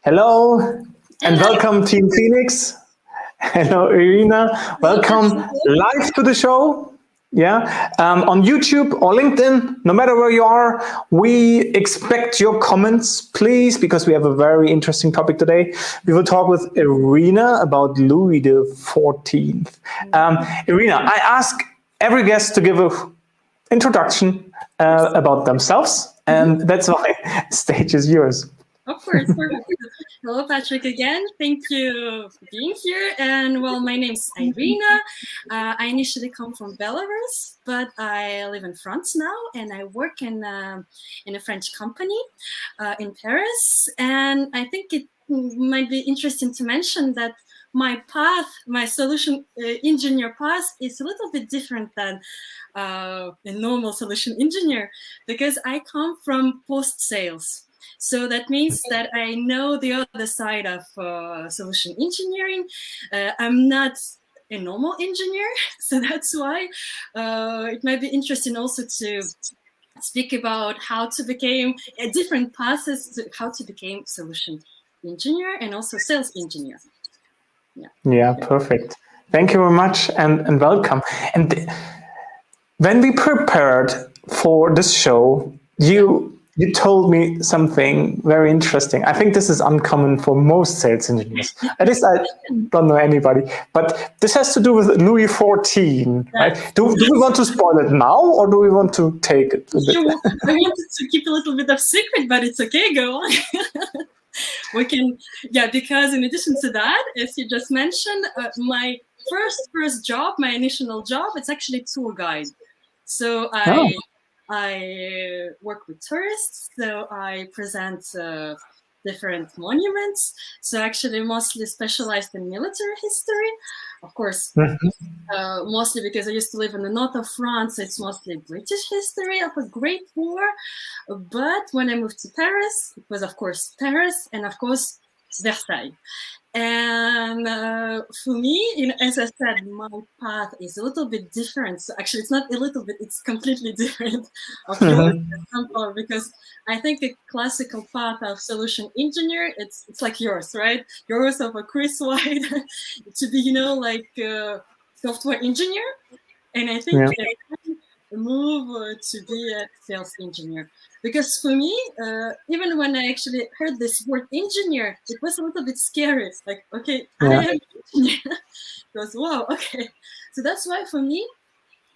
Hello and Hello. welcome Team Phoenix. Hello Iryna, welcome live to the show. Yeah, on YouTube or LinkedIn, no matter where you are, we expect your comments, please, because we have a very interesting topic today. We will talk with Iryna about Louis XIV. Iryna, I ask every guest to give an introduction about themselves, and that's why the stage is yours. Of course. Hello, Patrick, again. Thank you for being here. And well, my name's Iryna. I initially come from Belarus, but I live in France now, and I work in a French company in Paris. And I think it might be interesting to mention that my path, my solution engineer path, is a little bit different than a normal solution engineer, because I come from post-sales. So that means that I know the other side of solution engineering. I'm not a normal engineer, so that's why it might be interesting also to speak about how to become different paths to how to become solution engineer and also sales engineer. Yeah, perfect. Thank you very much and welcome. And when we prepared for this show, you told me something very interesting. I think this is uncommon for most sales engineers. At least I don't know anybody. But this has to do with Louis XIV, right? Do we want to spoil it now, or do we want to take it a bit? I wanted to keep a little bit of secret, but it's okay. Go on. We can, yeah, because in addition to that, as you just mentioned, my first job, my initial job, it's actually tour guide. So I work with tourists, so I present different monuments. So actually mostly specialized in military history, of course, mostly because I used to live in the north of France. It's mostly British history of a Great War. But when I moved to Paris, it was of course Paris and of course Versailles. And for me, as I said, my path is a little bit different. So actually, it's not a little bit; it's completely different of yours, because I think the classical path of solution engineer, it's like yours, right? Yours of a Chris White to be, like software engineer, and I think move to be a sales engineer. Because for me, even when I actually heard this word engineer, it was a little bit scary. It's like, okay, I am an engineer. Because, wow, okay. So that's why for me,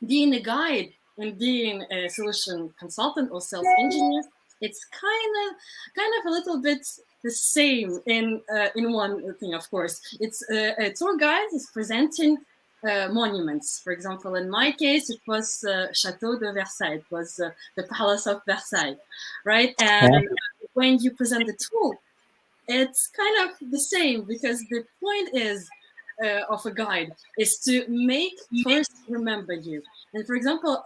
being a guide and being a solution consultant or sales engineer, it's kind of a little bit the same in one thing, of course. It's a tour guide is presenting monuments. For example, in my case, it was Chateau de Versailles. It was the Palace of Versailles, right? And when you present the tool, it's kind of the same, because the point is of a guide is to make first remember you. And for example,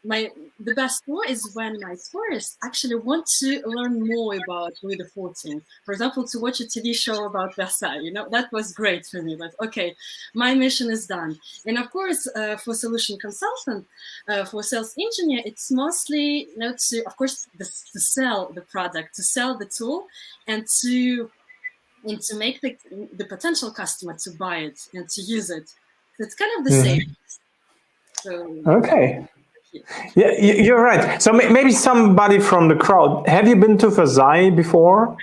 the best tour is when my tourists actually want to learn more about Louis XIV. For example, to watch a TV show about Versailles, that was great for me. But okay, my mission is done. And of course, for solution consultant, for sales engineer, it's mostly, of course, to sell the product, to sell the tool, and to make the potential customer to buy it and to use it. So it's kind of the same. So, okay. Yeah, you're right. So maybe somebody from the crowd, have you been to Versailles before?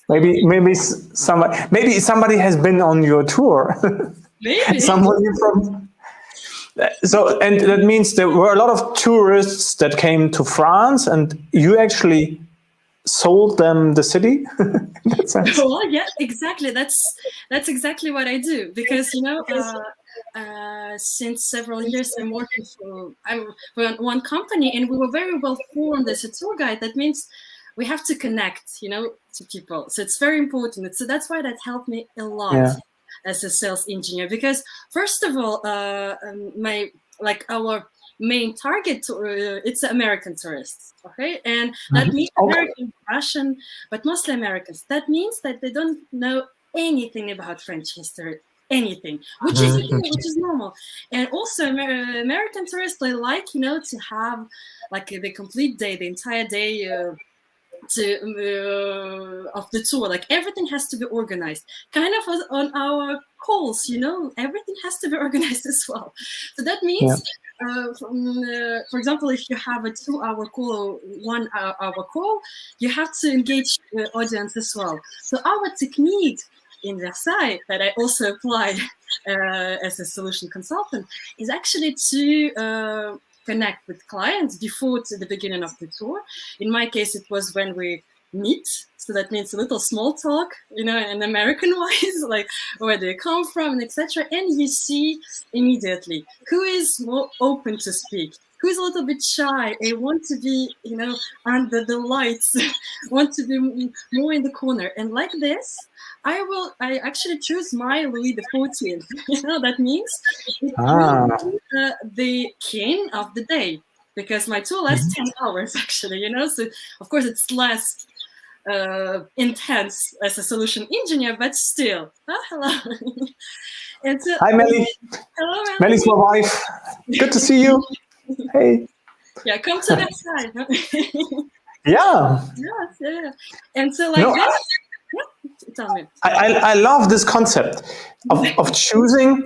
Maybe somebody has been on your tour. Maybe. Somebody from. So, and that means there were a lot of tourists that came to France, and you actually sold them the city. In that sense. Well, yeah, exactly. That's exactly what I do, because since several years I'm working for one company, and we were very well formed as a tour guide. That means we have to connect, to people. So it's very important. So that's why that helped me a lot as a sales engineer, because first of all, our main target, it's American tourists, okay? And that means American, Russian, but mostly Americans. That means that they don't know anything about French history, anything, which is normal. And also American tourists, they like, to have like the complete day, the entire day of the tour. Like everything has to be organized, kind of as on our calls, you know, everything has to be organized as well. So that means, for example, if you have a 2-hour call or 1-hour call, you have to engage the audience as well. So our technique in Versailles that I also apply as a solution consultant is actually to connect with clients before to the beginning of the tour. In my case, it was when we meet. So that means a little small talk, you know, and American-wise, like where they come from and etc. And you see immediately who is more open to speak, who is a little bit shy and want to be, you know, under the lights, want to be more in the corner. And like this, I actually choose my Louis XIV. You know, that means it will be the king of the day, because my tour lasts 10 hours actually, you know, so of course it's less intense as a solution engineer, but still. Oh, hello. And so, hi, Melly. Hello, Melly. Melly's my wife. Good to see you. Hey. Yeah, come to that side. Yeah. Yes, yeah. And so like this, yeah, tell me. I love this concept of choosing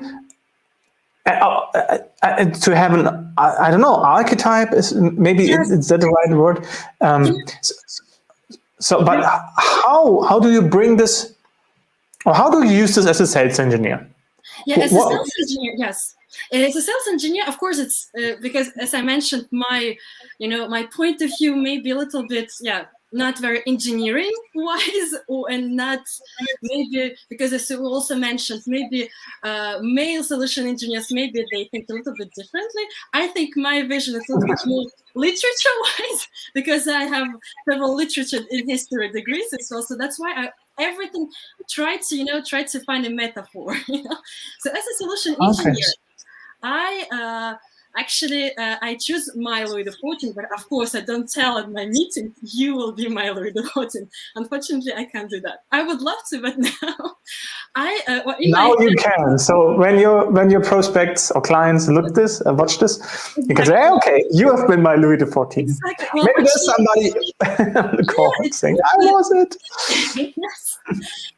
to have an, I don't know, archetype is maybe, is that the right word? But how do you bring this, or how do you use this as a sales engineer? Yeah, as a sales engineer, yes. As a sales engineer, of course, it's because, as I mentioned, my point of view may be a little bit, not very engineering wise, and not maybe because, as you also mentioned, maybe male solution engineers, maybe they think a little bit differently. I think my vision is a little bit more literature wise, because I have several literature in history degrees as well. So that's why everything try to find a metaphor. You know? So as a solution engineer, I choose my Louis XIV, but of course I don't tell at my meeting, you will be my Louis XIV. Unfortunately, I can't do that. I would love to, but now now you can. So when your prospects or clients look this, watch this, you can say, hey, okay, you have been my Louis XIV. Exactly. Well, maybe there's somebody on the call saying, I was it. Yes.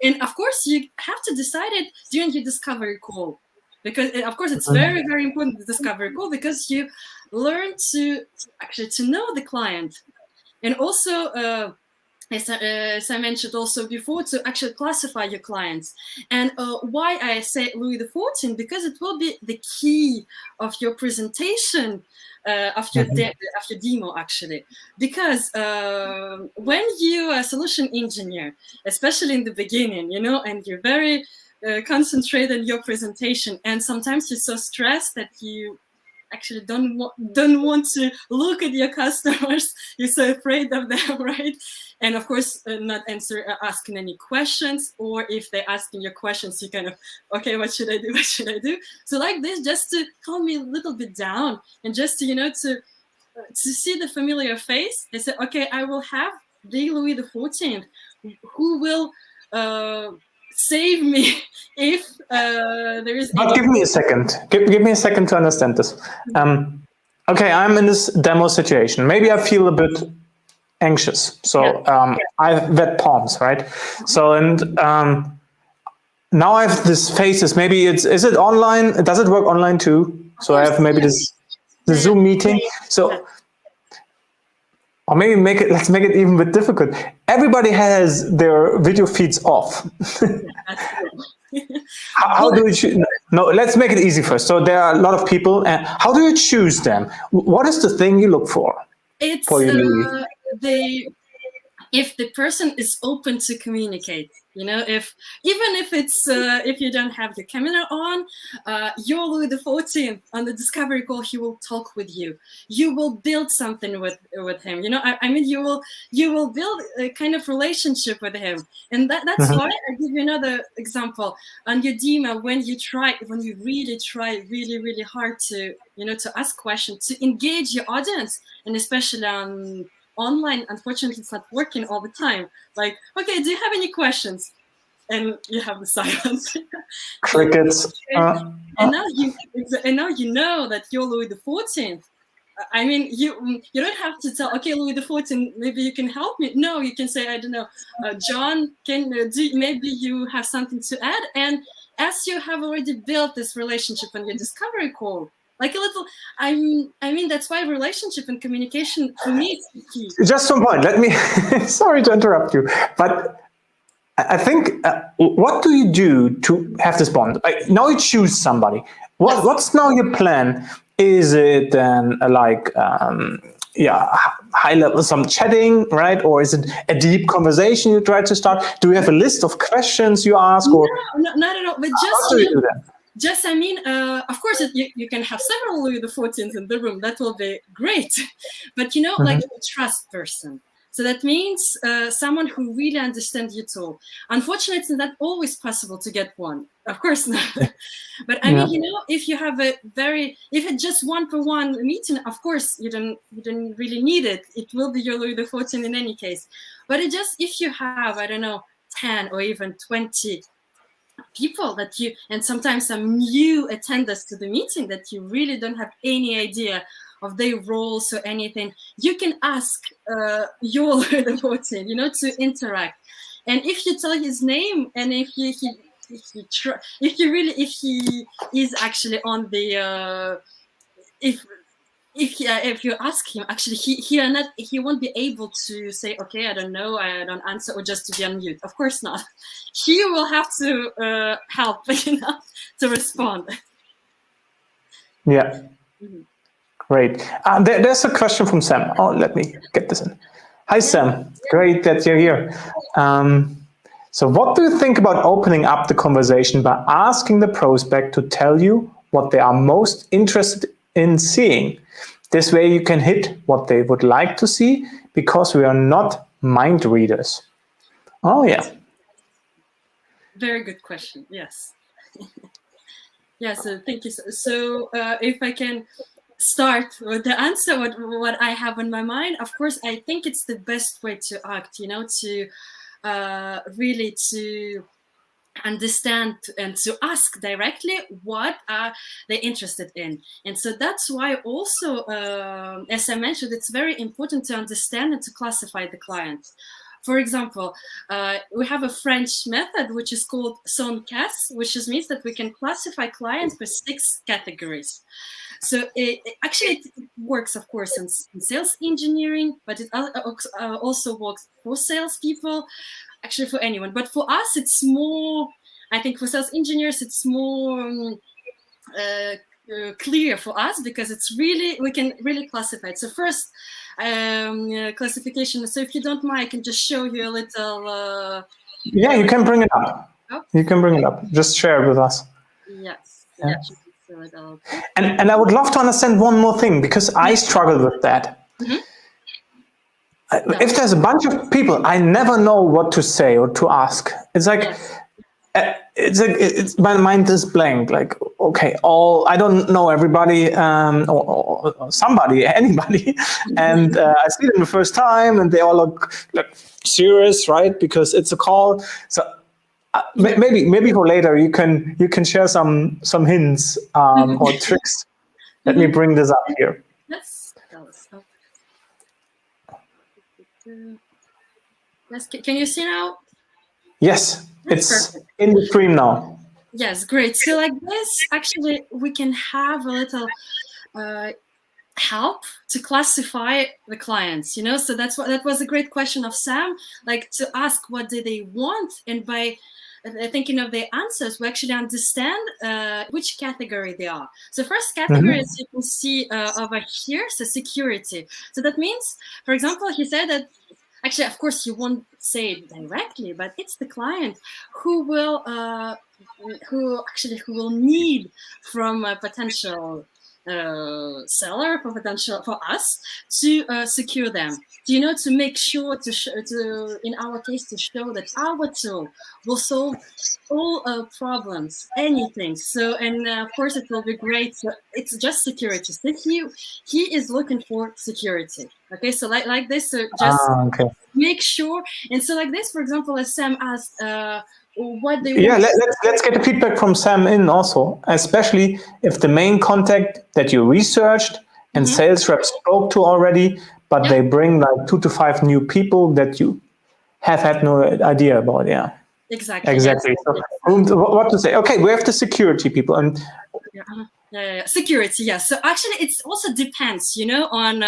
And of course, you have to decide it during your discovery call. Because of course it's very, very important, the discovery call, because you learn to know the client, and also as I mentioned also before, to actually classify your clients. And why I say Louis XIV, because it will be the key of your presentation, of your demo actually. Because when you are a solution engineer, especially in the beginning, you know, and you're very concentrate on your presentation, and sometimes you're so stressed that you actually don't want to look at your customers. You're so afraid of them, right? And of course, not asking any questions, or if they're asking your questions, you kind of, okay, what should I do? What should I do? So like this, just to calm me a little bit down, and just to to see the familiar face. They say, okay, I will have the Louis XIV, who will save me if there is. But give me a second. Give me a second to understand this. Okay, I'm in this demo situation. Maybe I feel a bit anxious. So I have wet palms, right? So now I have this faces. Maybe is it online? Does it work online too? So I have maybe this the Zoom meeting. So. Or maybe let's make it even a bit difficult. Everybody has their video feeds off. How do you choose? No, let's make it easy first. So there are a lot of people, and how do you choose them? What is the thing you look for? It's if the person is open to communicate. You know, if you don't have the camera on, you're Louis XIV on the discovery call, he will talk with you. You will build something with him. You know, I mean, you will build a kind of relationship with him, and that's why I give you another example on your demo. When you really try really hard to to ask questions, to engage your audience, and especially on online, unfortunately, it's not working all the time. Like, okay, do you have any questions? And you have the silence. Crickets. And now you know that you're Louis XIV. I mean, you don't have to tell, okay, Louis XIV, maybe you can help me. No, you can say, I don't know, John, maybe you have something to add. And as you have already built this relationship on your discovery call, like a little, I mean, that's why relationship and communication for me is key. Just one point. Let me, sorry to interrupt you, but I think, what do you do to have this bond? Now you choose somebody. What's now your plan? Is it then like, high level, some chatting, right? Or is it a deep conversation you try to start? Do you have a list of questions you ask? Or no, not at all. But how do you do that? Just, I mean, of course, you can have several Louis XIVs in the room. That will be great. But, you know, like a trust person. So that means someone who really understands you too. Unfortunately, it's not always possible to get one. Of course not. But I mean, you know, if you have if it's just one-to-one meeting, of course, you don't really need it. It will be your Louis XIV in any case. But it just, if you have, I don't know, 10 or even 20 people that you, and sometimes some new attenders to the meeting that you really don't have any idea of their roles or anything, you can ask your Louis XIV, you know, to interact. And if you tell his name, and if he is actually on the if you ask him, actually he won't be able to say, okay, I don't know, I don't answer, or just to be on mute. Of course not. He will have to help, you know, to respond. Yeah. Great. There's a question from Sam. Oh, let me get this in. Hi, Sam. Great that you're here. So what do you think about opening up the conversation by asking the prospect to tell you what they are most interested in seeing? This way you can hit what they would like to see, because we are not mind readers. Oh, yeah. Very good question. Yes. Yeah, so thank you. So if I can start with the answer, what I have in my mind, of course, I think it's the best way to act, you know, to really to understand and to ask directly what are they interested in. And so that's why also, as I mentioned, it's very important to understand and to classify the clients. For example, we have a French method which is called SONCAS, which just means that we can classify clients for 6 categories. So it works, of course, in sales engineering, but it also works for salespeople, actually for anyone. But for us, it's more, I think for sales engineers, it's more clear for us, because it's really, we can really classify it. So first, classification. So if you don't mind, I can just show you a little. Yeah, you can bring it up. Oh. You can bring it up. Just share it with us. Yes. Yeah. And I would love to understand one more thing, because I struggle with that. If there's a bunch of people, I never know what to say or to ask. It's like, it's my mind is blank. Like, okay, I don't know everybody, or somebody, anybody, and I see them the first time, and they all look serious, right? Because it's a call. So maybe for later you can share some hints or tricks. Let me bring this up here. Yes. Can you see now? Yes, it's perfect. In the stream now. Yes, great. So like this, actually, we can have a little help to classify the clients, you know? So that was a great question of Sam, like to ask what do they want, and by thinking of the answers, we actually understand which category they are. So first category, as you can see over here, so security. So that means, for example, he said that, actually, of course, you won't say it directly, but it's the client who will need from a potential seller, for us to secure them. You know, to make sure to in our case, to show that our tool will solve all problems, anything. So, and of course, it will be great. So it's just security. So he is looking for security. Okay, so like this, so just make sure. And so like this, for example, as Sam asked, what they want. Let's get the feedback from Sam in also, especially if the main contact that you researched and sales reps spoke to already, but they bring like 2 to 5 new people that you have had no idea about. Yeah, Exactly. exactly. Yes. So, what to say? Okay, we have the security people, and Security, yes. So actually it also depends, on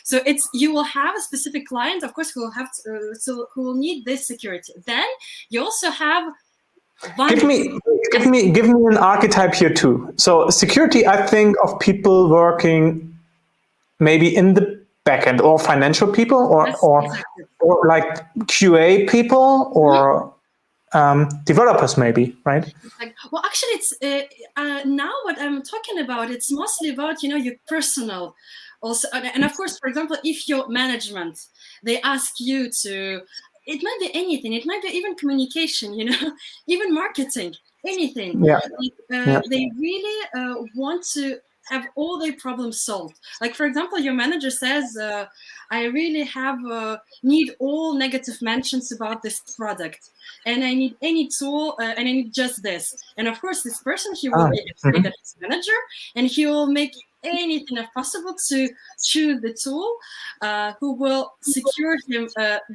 so it's, you will have a specific client, of course, who will have to, so who will need this security. Then you also have give me an archetype here too. So security, I think of people working maybe in the backend, or financial people, or like QA people, or developers maybe, right? Well, actually, it's now what I'm talking about. It's mostly about your personal, also, and of course, for example, if your management, they ask you to, it might be anything. It might be even communication, even marketing, anything. Yeah. They really want to have all their problems solved. Like, for example, your manager says, I really have need all negative mentions about this product, and I need any tool, and I need just this. And of course, this person, he will be afraid of his manager, and he will make anything if possible to choose the tool who will secure him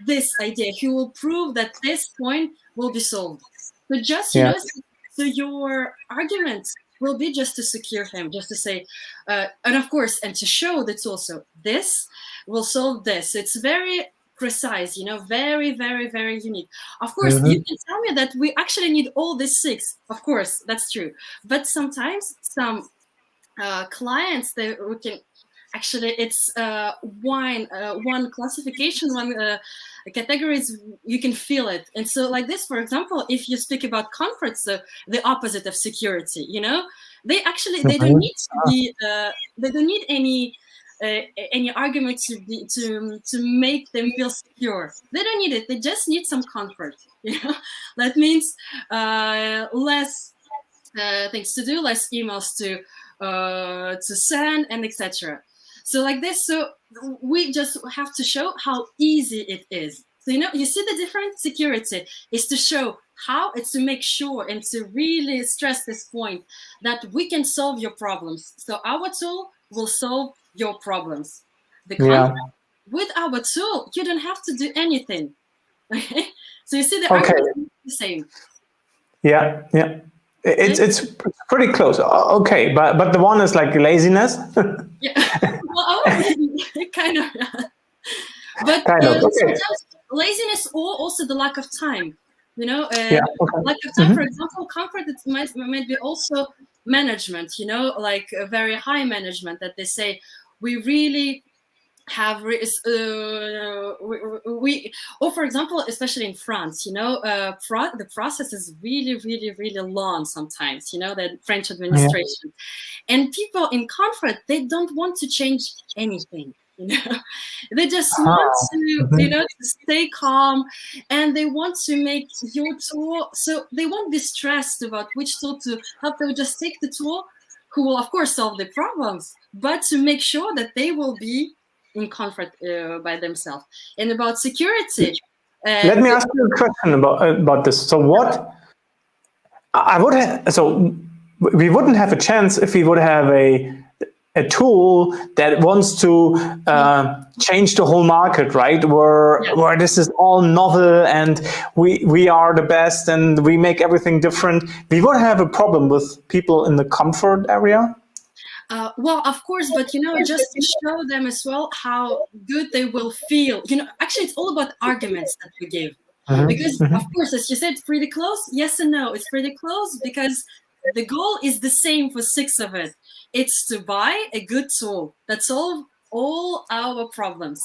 this idea. He will prove that this point will be solved. So just, so your argument will be just to secure him, just to say, and of course, and to show that also this will solve this. It's very precise, very, very, very unique. Of course, you can tell me that we actually need all these 6. Of course, that's true. But sometimes some clients, we can actually, it's one classification, one categories, you can feel it. And so like this, for example, if you speak about comfort, so the opposite of security, they actually, they don't need to be, they don't need any argument to make them feel secure. They don't need it. They just need some comfort. That means less things to do, less emails to send, and etc. So like this, so we just have to show how easy it is. So you see the difference. Security is to show how, it's to make sure and to really stress this point that we can solve your problems. So our tool will solve your problems. With our tool, you don't have to do anything. Okay, so you see the argument is the same. Yeah. It's pretty close. Okay, but the one is like laziness. Well, kind of. But sometimes laziness, or also the lack of time. Lack of time. For example, comfort, it might be also management. Like a very high management, that they say we really have or for example, especially in France, the process is really, really, really long sometimes, the French administration. And people in comfort, they don't want to change anything. They just want to to stay calm, and they want to make your tool, so they won't be stressed about which tool to help. They will just take the tool who will of course solve the problems, but to make sure that they will be in comfort by themselves. And about security, let me ask you a question about this. So what I would have, so we wouldn't have a chance if we would have a tool that wants to change the whole market, right? Where this is all novel and we are the best and we make everything different. We would have a problem with people in the comfort area. Well, of course, but just to show them as well how good they will feel. Actually, it's all about arguments that we give. Because, of course, as you said, it's pretty close. Yes and no. It's pretty close because the goal is the same for 6 of it. It's to buy a good tool that solves all our problems.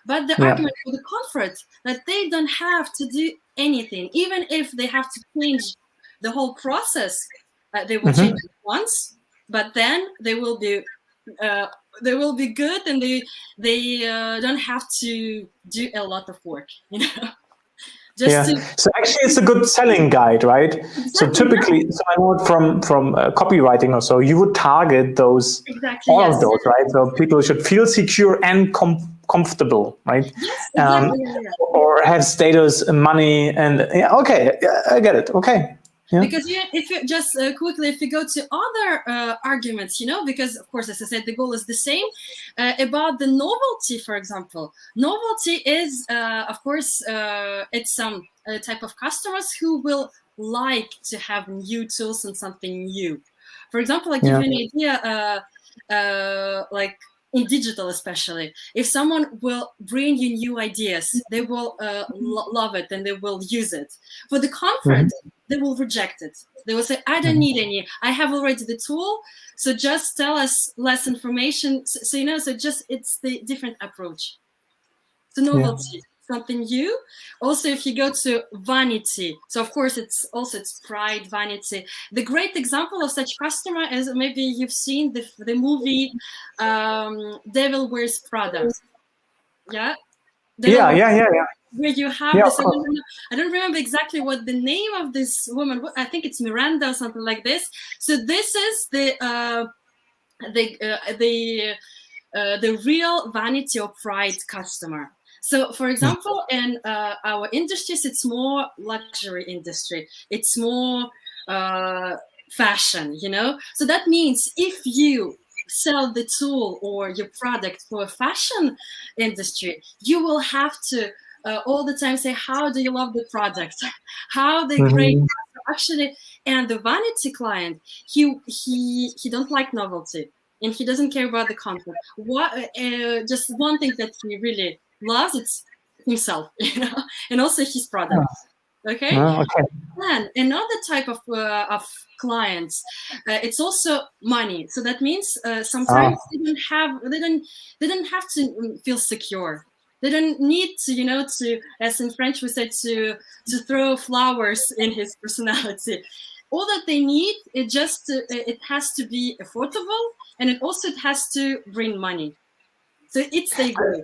But the argument for the comfort, that they don't have to do anything, even if they have to change the whole process, they will change it once. But then they will be good, and they don't have to do a lot of work, So actually, it's a good selling guide, right? Exactly. So typically, so I know it from copywriting or so, you would target those all of those, right? So people should feel secure and comfortable, right? Yes, exactly. Or have status, money, and I get it. Okay. Yeah. Because if you just quickly, if you go to other arguments, because of course, as I said, the goal is the same. About the novelty, for example, novelty is, of course, it's some type of customers who will like to have new tools and something new. For example, I give you an idea, like in digital especially, if someone will bring you new ideas, they will love it and they will use it. For the conference, they will reject it. They will say, I don't need any, I have already the tool, so just tell us less information. So just, it's the different approach. So novelty, something new. Also, if you go to vanity, so of course it's pride, vanity. The great example of such customer is, maybe you've seen the movie Devil Wears Prada. Yeah. Where you have this, I don't remember exactly what the name of this woman. I think it's Miranda or something like this. So this is the real vanity or pride customer. So, for example, in our industries, it's more luxury industry. It's more fashion, So that means if you sell the tool or your product for a fashion industry, you will have to all the time say, how do you love the product? How they great actually. And the vanity client, he don't like novelty, and he doesn't care about the content. Just one thing that he really loves, it's himself, and also his product. Okay. And another type of clients, it's also money. So that means sometimes they don't have to feel secure. They don't need to, to, as in French we say, to throw flowers in his personality. All that they need, it has to be affordable, and it has to bring money. So it's the goal.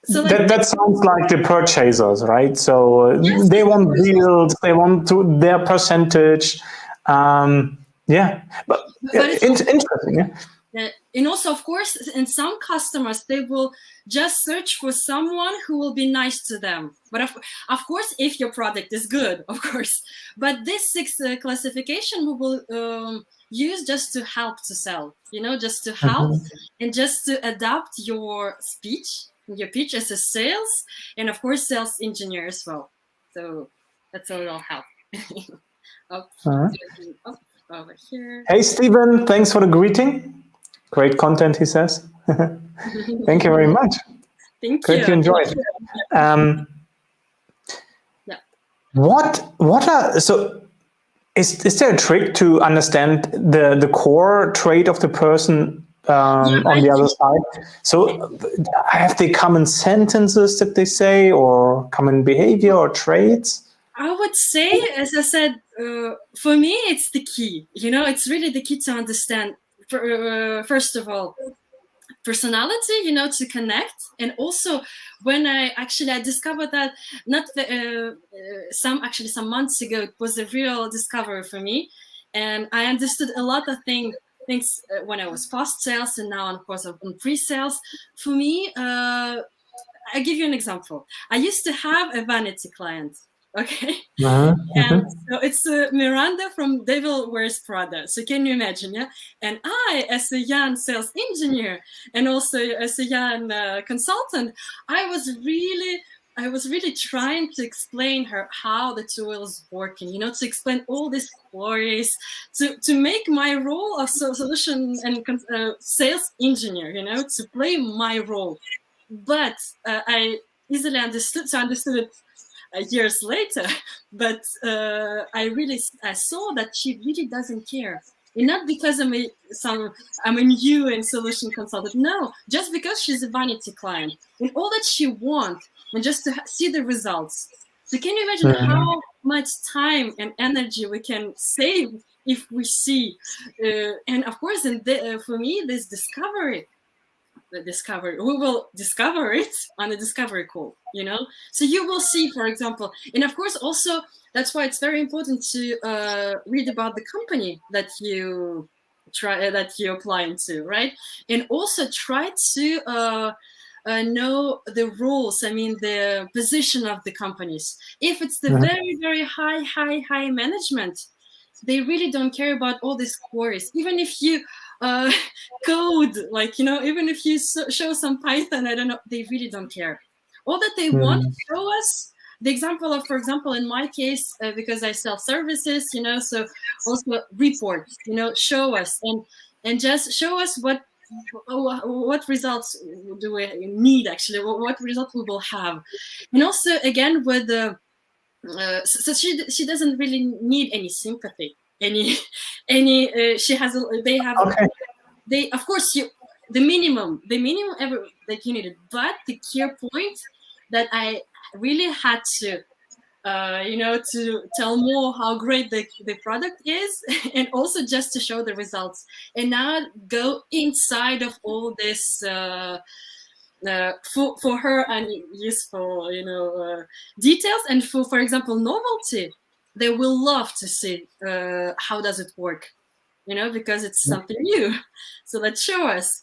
So that sounds like the purchasers, right? So they want deals, they want their percentage. But it's interesting. And also, of course, in some customers, they will just search for someone who will be nice to them. But of course, if your product is good, of course. But this sixth classification we will use just to help to sell, just to help and just to adapt your pitch as a sales, and of course, sales engineer as well. So that's all it'll help. Over here. Hey, Stephen, thanks for the greeting. Great content, he says. Thank you very much. Thank you. Great you enjoyed. Is there a trick to understand the core trait of the person on the other side? So have they common sentences that they say, or common behavior or traits? I would say, as I said, for me, it's the key. It's really the key to understand. First of all, personality, to connect. And also, when I discovered that some months ago, it was a real discovery for me. And I understood a lot of things when I was post sales, and now, of course, on pre-sales. For me, I give you an example. I used to have a vanity client. Okay. And so it's Miranda from Devil Wears Prada. So can you imagine, yeah? And I, as a young sales engineer and also as a young consultant, I was really trying to explain her how the tool is working, to explain all these queries, to make my role of solution and sales engineer, to play my role. But I easily understood it years later, but I saw that she really doesn't care, and not because I'm a new and solution consultant. No, just because she's a vanity client, and all that she wants, and just to see the results. So can you imagine how much time and energy we can save if we see? And of course, for me, this discovery. We will discover it on a discovery call, so you will see, for example, and of course also that's why it's very important to read about the company that you apply into, right? And also try to know the rules, the position of the companies. If it's the very, very high management, they really don't care about all these queries. Even if you code, like, you know, even if you show some Python, I don't know, they really don't care. All that they want to show us, the example of, for example, in my case, because I sell services, you know, so also reports, you know, show us and just show us what results do we need, actually, what results we will have. And also, again, with the so she doesn't really need any sympathy, any she has they have Okay. they, of course, the minimum ever that you needed, but the key point that I really had to you know, to tell more how great the product is, and also just to show the results, and not go inside of all this for her unuseful, you know, details. And for example, novelty, they will love to see how does it work, you know, because it's something new. So let's show us.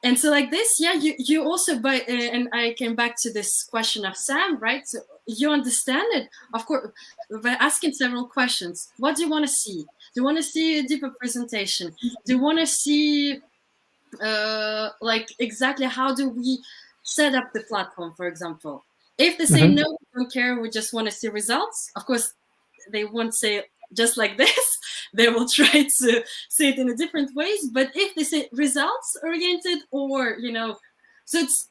And so like this, yeah, you also, by and I came back to this question of Sam, right? So you understand it, of course, by asking several questions. What do you want to see? Do you want to see a deeper presentation? Do you want to see like exactly how do we set up the platform, for example? If they say no, we don't care, we just want to see results, of course they won't say just like this. They will try to say it in a different ways. But if they say results oriented, or, you know, so it's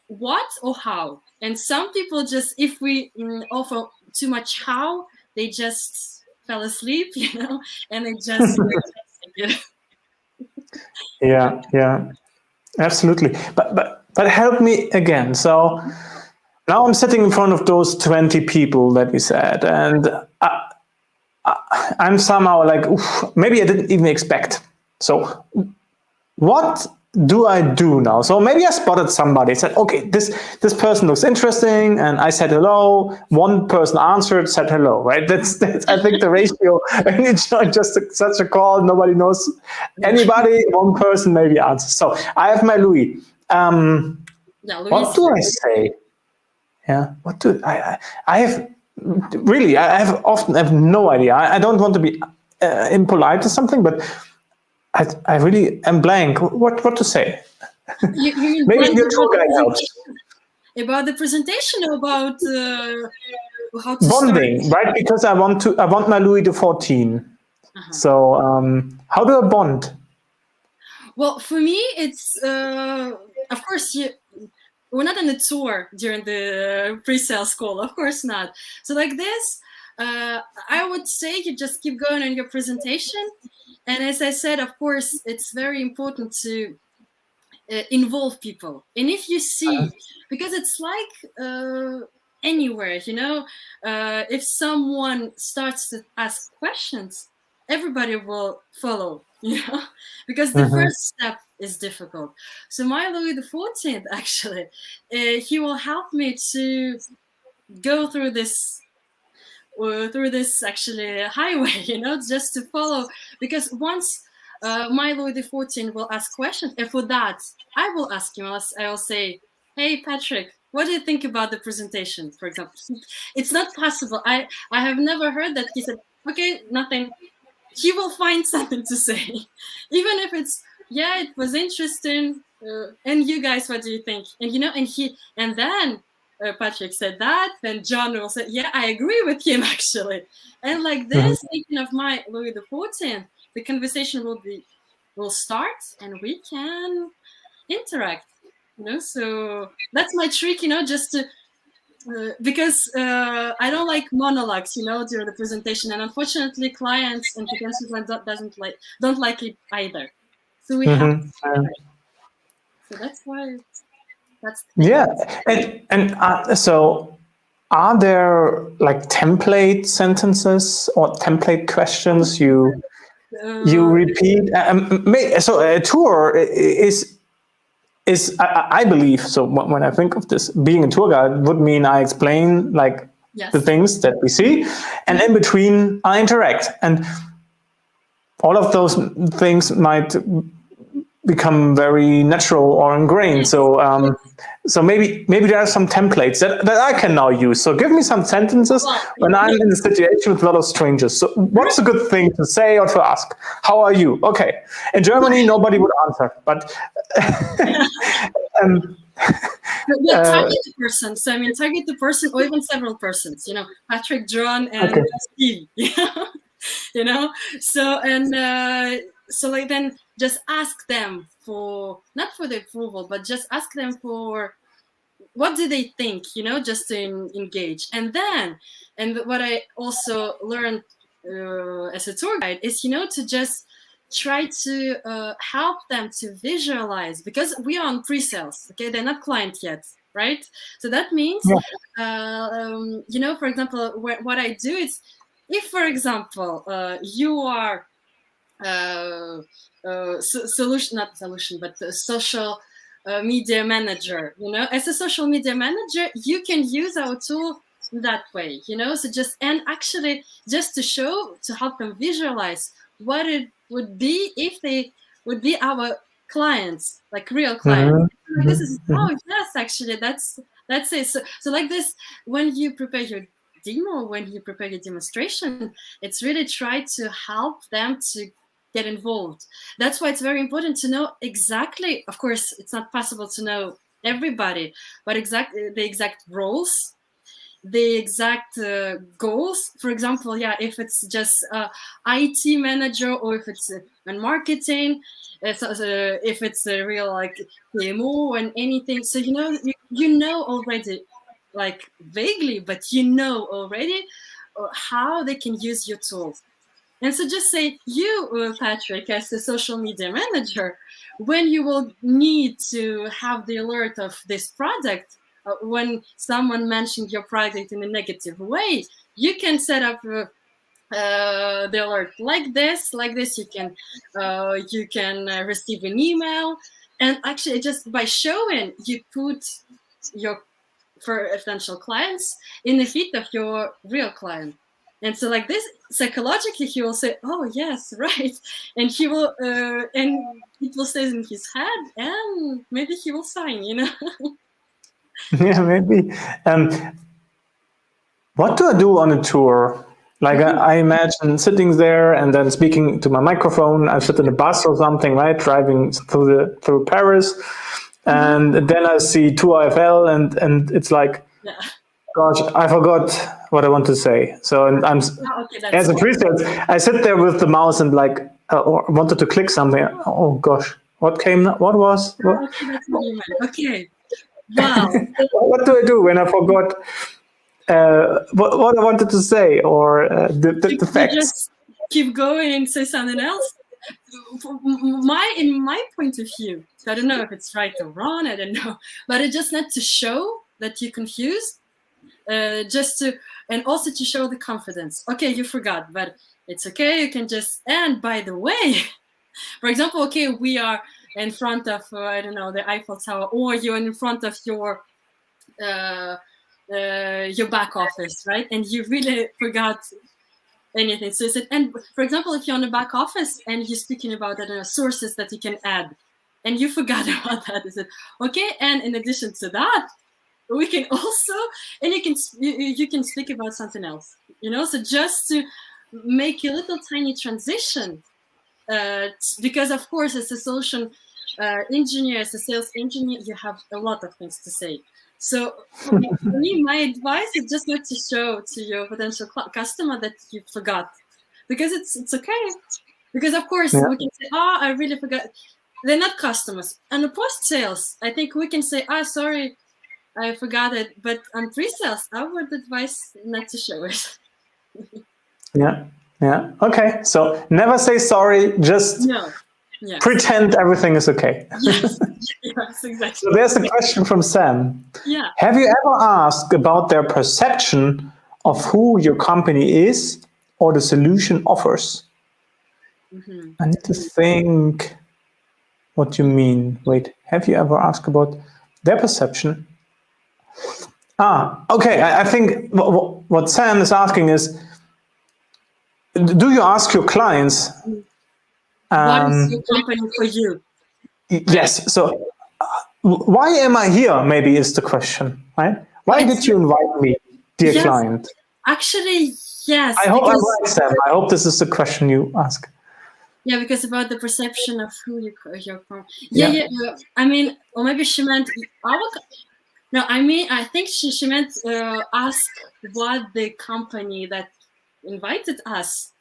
what or how. And some people just, if we offer too much how, they just fell asleep, you know, and they just Yeah, absolutely. But help me again. So now I'm sitting in front of those 20 people that we said, and I'm somehow like, oof, maybe I didn't even expect. So what do I do now? So maybe I spotted somebody, said, okay, this person looks interesting, and I said hello. One person answered, said hello, right? That's I think the ratio. When you join just such a call, nobody knows anybody. One person maybe answers. So I have my Louis. What do I say? Yeah, what do I have? Really, I have no idea. I don't want to be impolite or something, but I really am blank. What to say? you Maybe your tour guide helps. About the presentation, or about how to Bonding, start? right? Because I want my Louis XIV. So how do I bond? Well, for me, it's of course we're not on a tour during the pre-sales call, of course not. So like this, I would say you just keep going on your presentation. And as I said, of course, it's very important to involve people. And if you see, because it's like anywhere, you know, if someone starts to ask questions, everybody will follow, you know, because the first step is difficult. So my Louis XIV, actually, he will help me to go through this actually highway, you know, just to follow. Because once my Louis XIV will ask questions, and for that I will ask him, I will say, hey Patrick, what do you think about the presentation, for example? It's not possible, I have never heard that he said, okay, nothing. He will find something to say, even if it's, yeah, it was interesting, and you guys, what do you think? And you know, and then Patrick said that, then John will say, yeah, I agree with him, actually. And like this, thinking of my Louis XIV, the conversation will start, and we can interact, you know. So that's my trick, you know, just to because I don't like monologues, you know, during the presentation, and unfortunately, clients and potential clients don't like it either. So we have to, so that's why that's the thing. Yeah, and so are there like template sentences or template questions you repeat? So a tour is I believe, so when I think of this, being a tour guide would mean I explain like the things that we see, and in between I interact, and all of those things might become very natural or ingrained. So so maybe there are some templates that I can now use. So give me some sentences when I'm in a situation with a lot of strangers. So what's a good thing to say or to ask? How are you? Okay. In Germany, nobody would answer, but Yeah, target the person. So I mean, target the person, or even several persons. You know, Patrick, John, and Steve. You know. So so like then just ask them for, not for the approval, but just ask them for what do they think. You know, just to engage. And then, and what I also learned as a tour guide is, you know, to just try to help them to visualize, because we are on pre-sales, okay, they're not client yet, right? So that means you know, for example, what I do is, if for example you are solution, not solution, but social media manager, you know, as a social media manager, you can use our tool that way, you know. So just, and actually just to show, to help them visualize what it would be if they would be our clients, like real clients. Like this is, oh yes, actually that's it. So like this, when you prepare your demo, when you prepare your demonstration, it's really try to help them to get involved. That's why it's very important to know exactly, of course it's not possible to know everybody, but the exact roles, the exact goals. For example, yeah, if it's just IT manager, or if it's in marketing, if it's a real like PMO and anything. So you know, you know already, like vaguely, but you know already how they can use your tools. And so just say, you, Patrick, as the social media manager, when you will need to have the alert of this product, when someone mentioned your product in a negative way, you can set up the alert like this. You can receive an email, and actually just by showing, you put your potential clients in the feet of your real client. And so like this, psychologically, he will say, oh yes, right. And he will, and it will stay in his head, and maybe he will sign, you know. Yeah, maybe. What do I do on a tour? Like I imagine sitting there and then speaking to my microphone. I sit in a bus or something, right? Driving through Paris, and then I see 2IFL, and it's like, gosh, I forgot what I want to say. So and I'm as a pre-sales, I sit there with the mouse and like wanted to click something. Oh gosh, what came? What was? What? Okay, that's what you meant. Okay, wow. What do I do when I forgot what I wanted to say, or the facts? You just keep going and say something else. In my point of view, I don't know if it's right or wrong, I don't know, but it's just not to show that you're confused, just to, and also to show the confidence. Okay, you forgot, but it's okay, you can just, and by the way, for example, okay, we are in front of, I don't know, the Eiffel Tower, or you're in front of your back office, right? And you really forgot anything. So is it, and for example, if you're on the back office and you're speaking about, I don't know, sources that you can add, and you forgot about that, is it okay? And in addition to that, we can also, and you can speak about something else, you know. So just to make a little tiny transition, because of course, as a social engineer, as a sales engineer, you have a lot of things to say. So for me, my advice is just not to show to your potential customer that you forgot, because it's okay. Because of course we can say, oh, I really forgot. They're not customers. And the post sales, I think we can say, oh, sorry, I forgot it. But on pre-sales, I would advise not to show it. Yeah. Okay. So never say sorry. Just pretend everything is okay. Yes, exactly. So there's a question from Sam. Yeah. Have you ever asked about their perception of who your company is or the solution offers? I need to think what you mean. Wait, have you ever asked about their perception? Okay. I think what Sam is asking is, do you ask your clients? What is your company for you? Yes. So why am I here? Maybe is the question, right? Why did you invite me, dear yes, client? actually, yes. I hope I'm Because, right, Sam. I hope this is the question you ask. yeah, because about the perception of who you're from. Yeah, Yeah. yeah. I mean, or maybe she meant our. No, I mean, I think she meant ask what the company that invited us.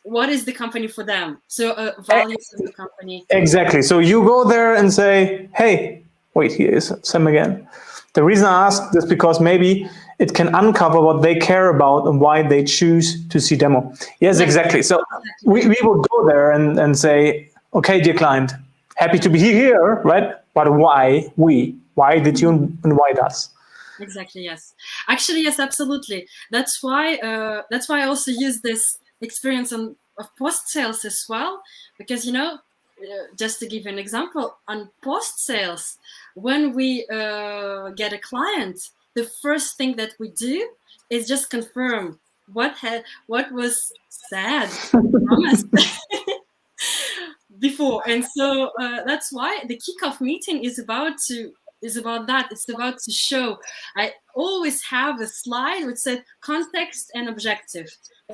What is the company for them? So values of the company. Exactly. So you go there and say, hey, wait, here is Sam again. The reason I ask this because maybe it can uncover what they care about and why they choose to see demo. Yes, exactly. So we will go there and say, okay, dear client, happy to be here, right? But why we? Why did you invite us? Exactly. Yes. Actually, yes. Absolutely. That's why. That's why I also use this experience of post sales as well, because just to give you an example, on post sales, when we get a client, the first thing that we do is just confirm what was said, promised before, and so that's why the kickoff meeting is about that. It's about to show. I always have a slide which said context and objective,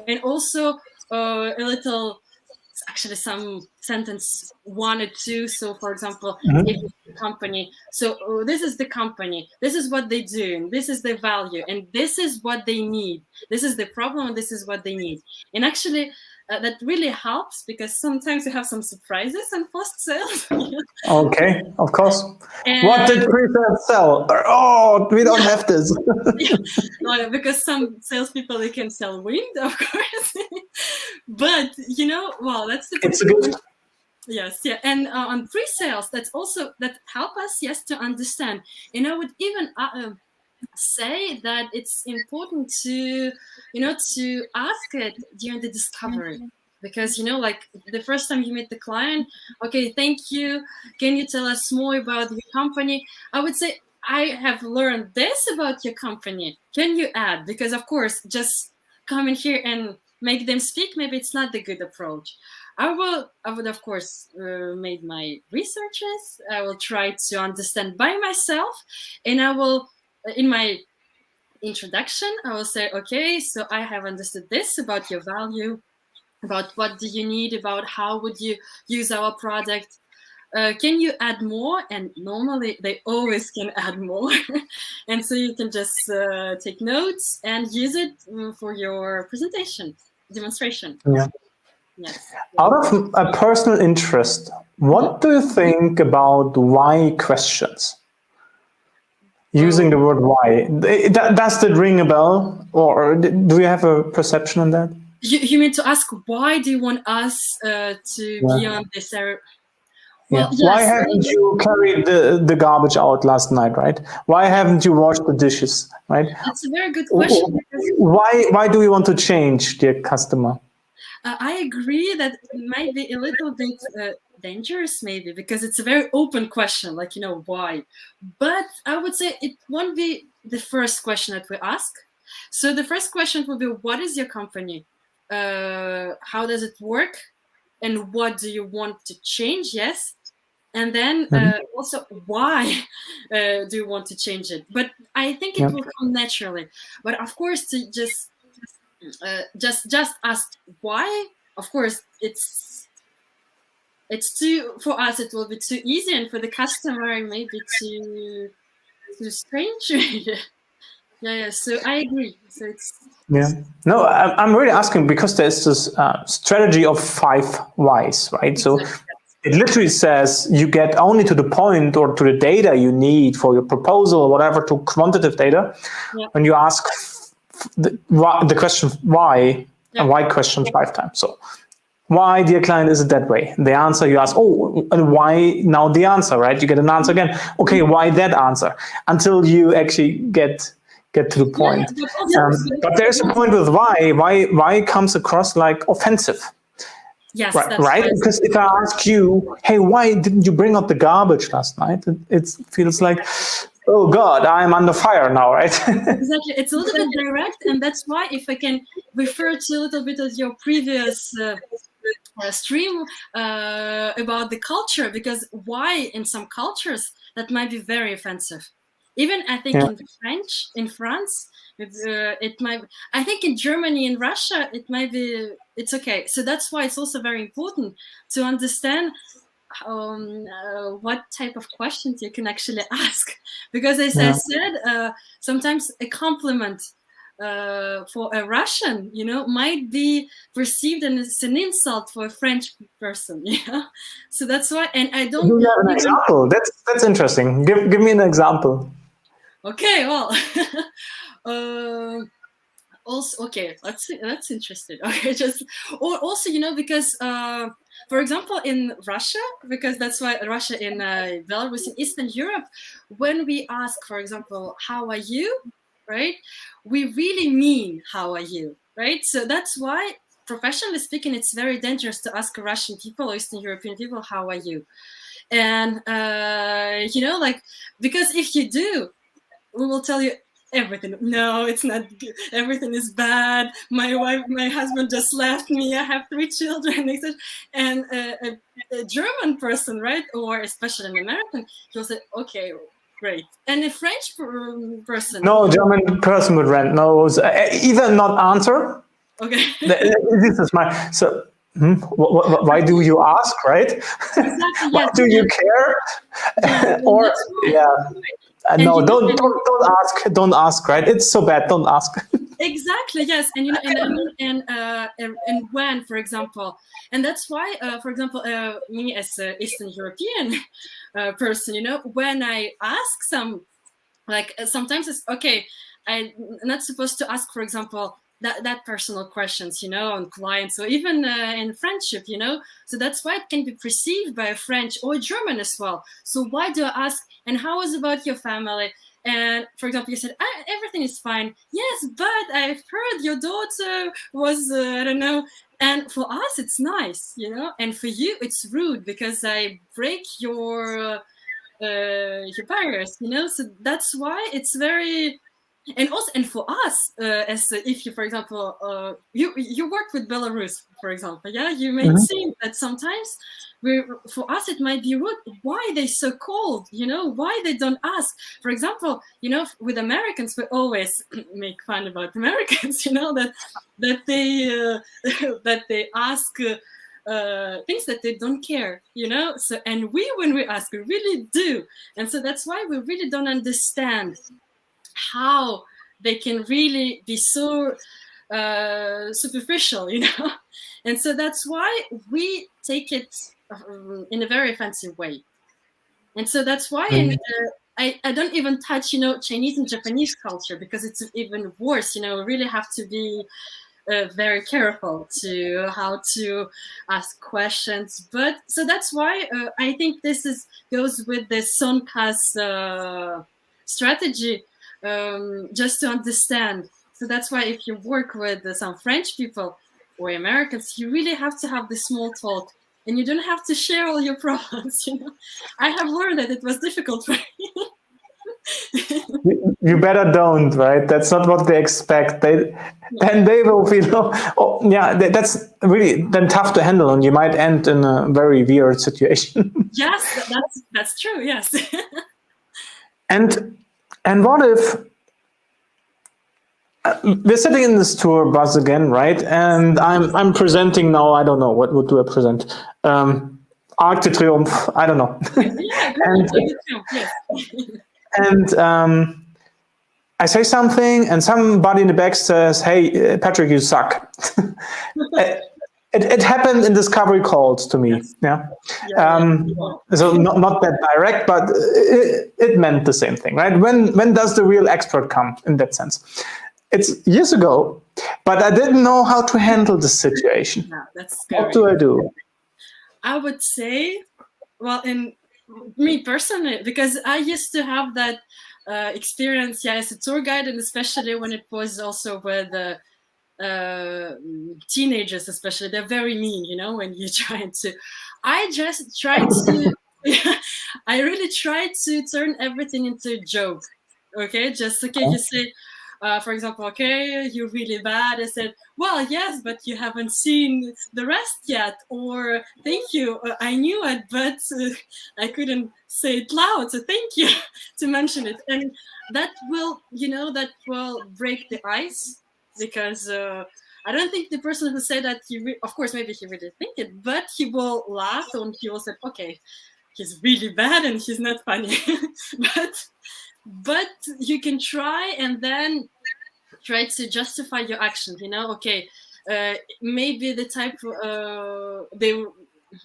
and also a little, actually some sentence 1 or 2. So for example, if it's the company, so this is the company, this is what they do, this is their value, and this is what they need, this is the problem, and this is what they need. And actually that really helps, because sometimes you have some surprises in post sales. Okay, of course. What And did presales sell? Oh, we don't have this. well, because some salespeople, they can sell wind, of course. But well, that's the It's a good. yes, yeah. And on pre-sales, that's also that help us, yes, to understand. And I would even say that it's important to to ask it during the discovery, because like the first time you meet the client, okay, thank you, can you tell us more about your company? I would say, I have learned this about your company, can you add? Because of course, just come in here and make them speak, maybe it's not the good approach. I would of course made my researches, I will try to understand by myself, and I will in my introduction, I will say, okay, so I have understood this about your value, about what do you need, about how would you use our product. Can you add more? And normally they always can add more. And so you can just take notes and use it for your presentation, demonstration. Yeah. Yes. Out of a personal interest, what do you think about why questions? Using the word why. Does that ring a bell? Or do you have a perception on that? You mean to ask, why do you want us to be on this area? Well, yes. Why haven't you carried the garbage out last night, right? Why haven't you washed the dishes, right? That's a very good question. Why do you want to change, dear customer? I agree that it might be a little bit dangerous, maybe, because it's a very open question, like, why. But I would say it won't be the first question that we ask. So the first question will be, what is your company? How does it work? And what do you want to change? Yes. And then also, why do you want to change it? But I think it will come naturally. But of course, to just ask why, of course, it's too, for us it will be too easy, and for the customer maybe too strange. yeah, so I agree. So it's no, I'm really asking because there's this strategy of 5 whys, right? exactly. So it literally says you get only to the point or to the data you need for your proposal or whatever, to quantitative data, when you ask the question why, and why question 5 times. So why, dear client, is it that way? The answer you ask, and why now the answer, right? You get an answer again. Okay, why that answer? Until you actually get to the point. But there's a point with why comes across like offensive. Yes, right? Because if I ask you, hey, why didn't you bring out the garbage last night? It feels like, oh God, I'm under fire now, right? Exactly. It's a little bit direct, and that's why, if I can refer to a little bit of your previous stream about the culture, because why in some cultures that might be very offensive. Even I think in France, it might. I think in Germany, in Russia, it might be. It's okay. So that's why it's also very important to understand what type of questions you can actually ask, because as I said, sometimes a compliment for a Russian, might be perceived as an insult for a French person. So that's why. And I don't. Do you have an example? That's interesting. Give me an example. Okay, well, also, okay, that's interesting. Okay, or also, because, for example, in Russia, because that's why Russia in Belarus in Eastern Europe, when we ask, for example, how are you, right? We really mean how are you, right? So that's why, professionally speaking, it's very dangerous to ask Russian people or Eastern European people, how are you? And, because if you do, we will tell you everything. No, it's not good. Everything is bad. My husband just left me. I have 3 children. And a German person, right, or especially an American, he'll say, okay, great. And a French person. No, German person would rent. No, either not answer. Okay. This is my so. Why do you ask, right? Exactly. Why Yes. do you care? Yeah, Or yeah. No, don't ask. Don't ask. Right? It's so bad. Don't ask. Exactly. Yes, and and when, for example, and that's why, for example, me as an Eastern European person, when I ask sometimes it's okay. I'm not supposed to ask, for example, that personal questions, on clients or even in friendship, So that's why it can be perceived by a French or German as well. So why do I ask? And how is about your family? And for example, you said everything is fine. Yes, but I've heard your daughter was I don't know. And for us, it's nice, And for you, it's rude because I break your barriers, So that's why it's very. And also, and for us, as if you, for example, you work with Belarus, for example, you may see that sometimes for us it might be rude. Why they so cold? Why they don't ask? For example, with Americans, we always make fun about Americans, that they that they ask. Things that they don't care, So, and when we ask, we really do, and so that's why we really don't understand how they can really be so superficial, And so that's why we take it in a very offensive way. And so that's why I don't even touch, Chinese and Japanese culture, because it's even worse, we really have to be very careful to how to ask questions. But so that's why I think this goes with the Sonkas strategy, just to understand. So that's why if you work with some French people or Americans, you really have to have the small talk, and you don't have to share all your problems. I have learned that it was difficult for me. You better don't, right? That's not what they expect. Then they will feel, that's really then tough to handle, and you might end in a very weird situation. Yes, that's true. Yes. And what if we're sitting in this tour bus again, right? And I'm presenting now. I don't know what do I present. Arc de Triomphe. I don't know. Yeah, and I say something, and somebody in the back says, "Hey, Patrick, you suck." It happened in discovery calls to me. So not that direct, but it meant the same thing, right? When does the real expert come in that sense? It's years ago, but I didn't know how to handle the situation. Yeah, that's scary. What do I do? I would say, well, in me personally, because I used to have that experience, as a tour guide, and especially when it was also with teenagers, especially, they're very mean, when you're trying to. I just tried to. I really tried to turn everything into a joke. Okay, you say, for example, okay, you're really bad. I said, well, yes, but you haven't seen the rest yet. Or thank you, I knew it, but I couldn't say it loud. So thank you to mention it. And that will, that will break the ice, because I don't think the person who said that, of course, maybe he really think it, but he will laugh and he will say, okay, he's really bad and he's not funny. but you can try and then try to justify your actions. Okay, maybe the type the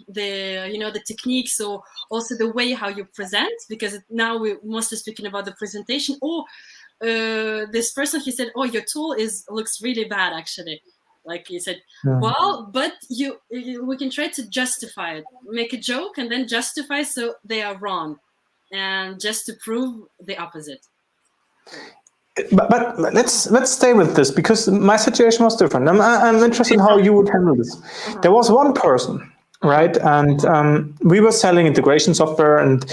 the techniques, or also the way how you present, because now we're mostly speaking about the presentation. Or this person, he said, oh, your tool looks really bad, actually. Like he said, well, but we can try to justify it, make a joke and then justify so they are wrong, and just to prove the opposite. But let's stay with this, because my situation was different. I'm interested in how you would handle this. There was one person, right, and we were selling integration software, and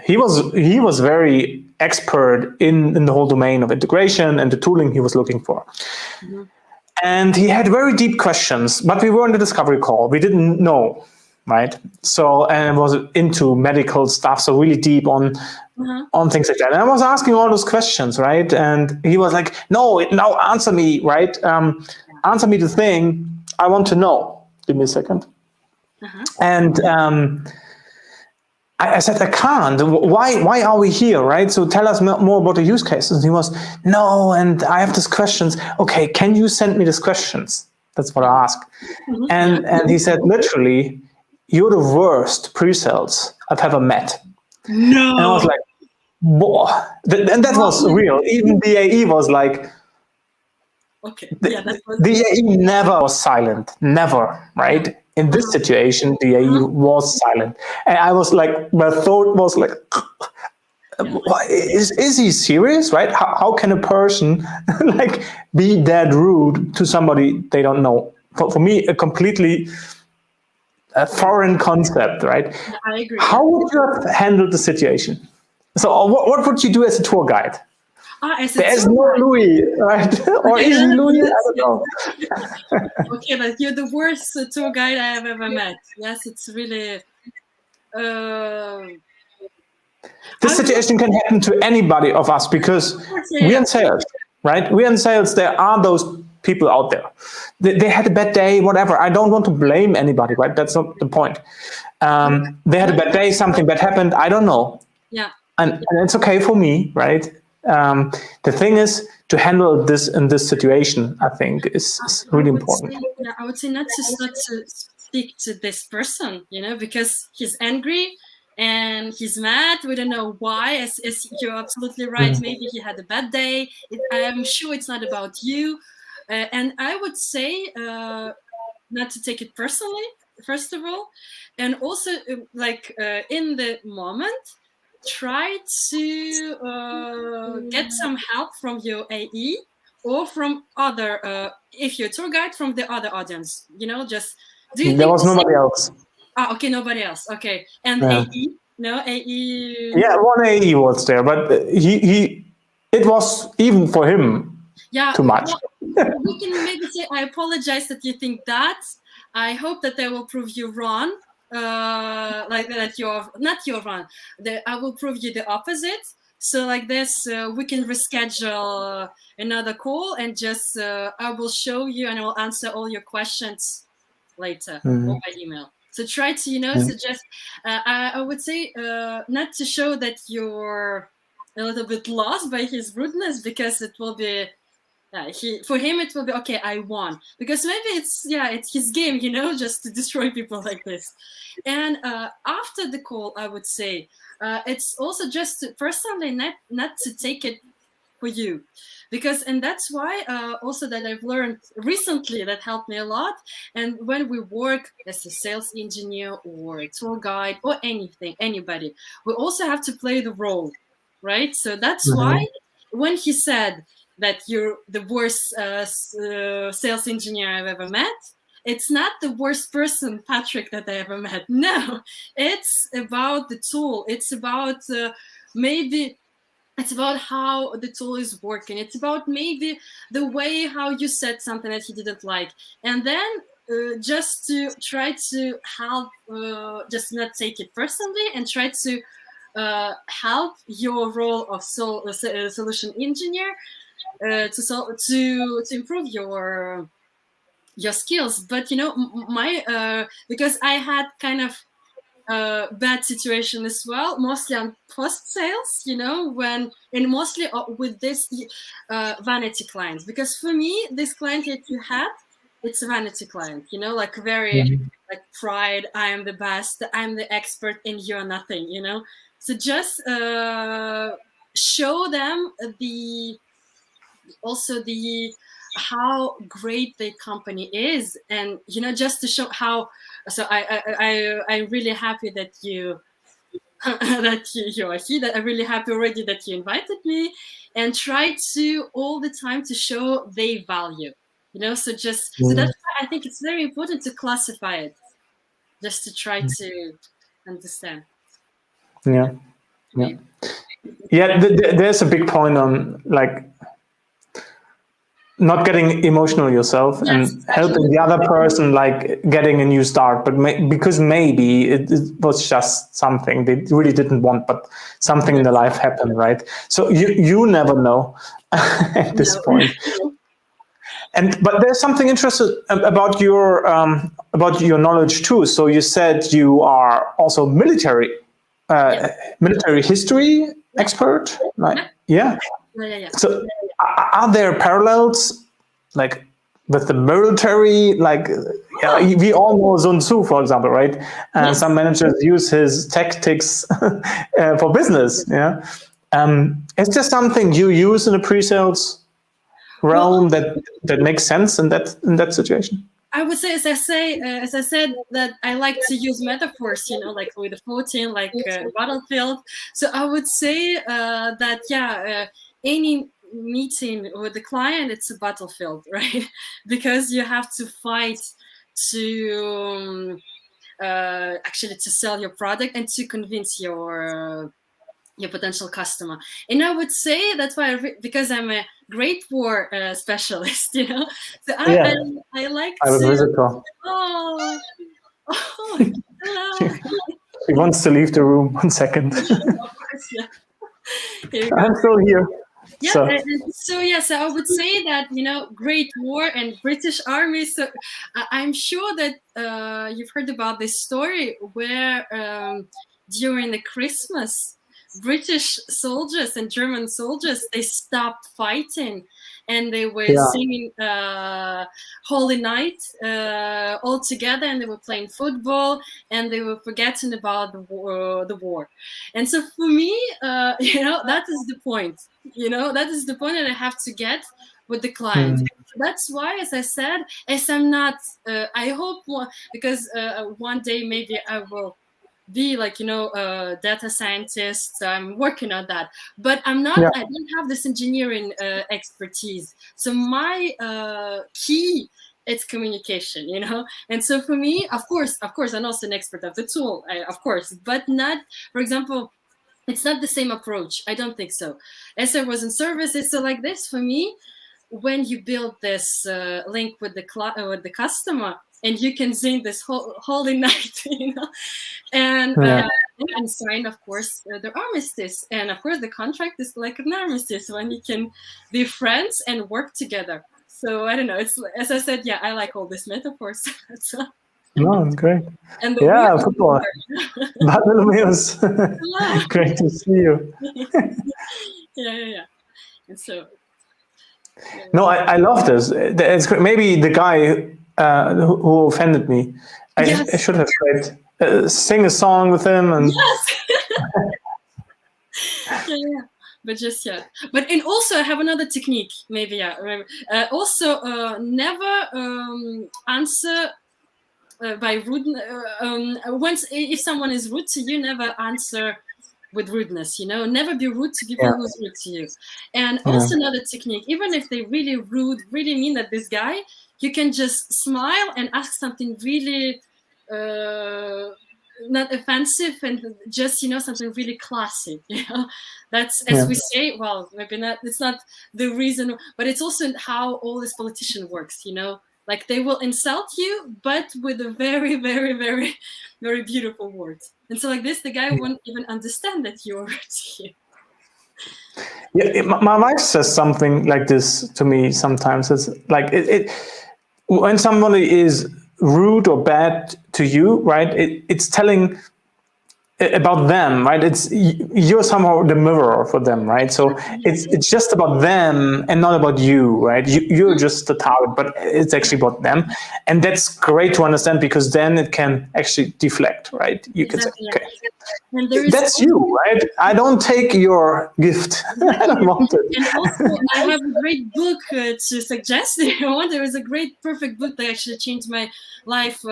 he was very expert in the whole domain of integration and the tooling he was looking for. And he had very deep questions, but we were in the discovery call. We didn't know, right? So, and it was into medical stuff, so really deep on things like that. And I was asking all those questions, right? And he was like, no, now answer me, right? Answer me the thing I want to know. Give me a second. And I said, I can't. Why are we here, right? So tell us more about the use cases. And he was, no, and I have these questions. Okay, can you send me these questions? That's what I asked. And he said, literally, you're the worst pre-sales I've ever met. No. And I was like, whoa. And that was real. Even the AE was like, okay. The AE never was silent, never, right? In this situation, the AE was silent. And I was like, my thought was like, is he serious, right? How can a person like be that rude to somebody they don't know? For me, a completely foreign concept, right? I agree. How would you have handled the situation? So what would you do as a tour guide? There's no Louis, right? Or is he Louis? I don't know. Okay, but you're the worst tour guide I have ever met. Yes, it's really... This situation can happen to anybody of us, because we're in sales, right? We're in sales. There are those people out there. They had a bad day, whatever. I don't want to blame anybody, right? That's not the point. They had a bad day, something bad happened. I don't know. Yeah. And it's okay for me, right? The thing is to handle this in this situation, I think, is really important. I would say not to speak to this person, because he's angry and he's mad. We don't know why. As you're absolutely right. Maybe he had a bad day. I'm sure it's not about you. And I would say not to take it personally, first of all. And also, in the moment, try to get some help from your AE or from other, if you're a tour guide, from the other audience. Just do you there think was nobody else. Okay, nobody else. Okay, and AE, no AE. Yeah, one AE was there, but it was even for him too much. Well, we can maybe say, I apologize that you think that. I hope that they will prove you wrong. Like that you're wrong. I will prove you the opposite. So like this, we can reschedule another call, and just I will show you and I will answer all your questions later or by email. So try to suggest. I would say not to show that you're a little bit lost by his rudeness, because it will be. For him it will be okay, I won, because maybe it's his game, just to destroy people like this. And after the call, I would say it's also just to, personally, not to take it for you, and that's why also that I've learned recently that helped me a lot. And when we work as a sales engineer or a tour guide or anybody, we also have to play the role, right? So that's why when he said that you're the worst sales engineer I've ever met, it's not the worst person, Patrick, that I ever met. No, it's about the tool. It's about maybe it's about how the tool is working. It's about maybe the way how you said something that he didn't like, and then just to try to help, just not take it personally, and try to help your role of solution engineer to improve your skills. But my because I had kind of bad situation as well, mostly on post sales, when, and mostly with this vanity clients, because for me this client that you had, it's a vanity client, like very like pride, I am the best, I'm the expert, and you're nothing, so just show them the how great the company is, and just to show how. So I'm really happy that you that you are here, that I'm really happy already that you invited me, and try to all the time to show their value, so just so that's why I think it's very important to classify it, just to try to understand. Yeah. There's a big point on like not getting emotional yourself, yes, and helping the other person like getting a new start, but because maybe it was just something they really didn't want, but something in their life happened, right? So you never know at this point. But there's something interesting about your knowledge too. So you said you are also military history expert, right? Yeah. So are there parallels like with the military? Like we all know Sun Tzu, for example, right? And yes, some managers use his tactics for business. Yeah. Is there something you use in a pre-sales realm that makes sense in that situation? I would say, as I said, that I like to use metaphors, like with the 14, like battlefield. So I would say that any meeting with the client, it's a battlefield, right? Because you have to fight to actually to sell your product and to convince your potential customer. And I would say that's why because I'm a Great War specialist, so I like I have a visitor. Oh, hello. He wants to leave the room. 1 second. Of course, yeah. I'm still here. Yeah, so I would say that Great War and British Army. So I'm sure that you've heard about this story where during the Christmas, British soldiers and German soldiers, they stopped fighting, and they were singing Holy Night all together, and they were playing football, and they were forgetting about the war. And so for me, that is the point. That is the point that I have to get with the client. That's why, as I said, as I'm not, I hope because one day maybe I will be like data scientist. I'm working on that, but I'm not. I don't have this engineering expertise. So my key, it's communication, And so for me, of course, I'm also an expert of the tool, of course, but not, for example, it's not the same approach. I don't think so. As I was in services, so like this for me, when you build this link with the customer, and you can sing this holy night, and sign, of course, the armistice, and of course the contract is like an armistice when you can be friends and work together. So I don't know. It's, as I said, I like all these metaphors. So. No, great. And football. Bartholomeus. Great to see you. Yeah. And so. No, I love this. It's great. Maybe the guy who offended me, I should have said, sing a song with him and. Yes. Yeah. But just but and also I have another technique. Maybe also never answer. By rude, once if someone is rude to you, never answer with rudeness. Never be rude to people who's rude to you. And also another technique, even if they really rude, really mean at this guy, you can just smile and ask something really not offensive and just, you know, something really classy, you know. That's, as we say, well, maybe not, it's not the reason, but it's also how all this politician works, you know. Like they will insult you, but with a very, very, very, very beautiful words. And so like this, the guy won't even understand that you're rude to you. Yeah, my wife says something like this to me sometimes. It's like when somebody is rude or bad to you, right? It's telling about them, right? It's you're somehow the mirror for them, right? So it's just about them and not about you, right? You're just the target, but it's actually about them, and that's great to understand, because then it can actually deflect, right? You can say, okay, and there is that's you, right? I don't take your gift. I don't want it. And also, I have a great book to suggest everyone. There is a great, perfect book that actually changed my life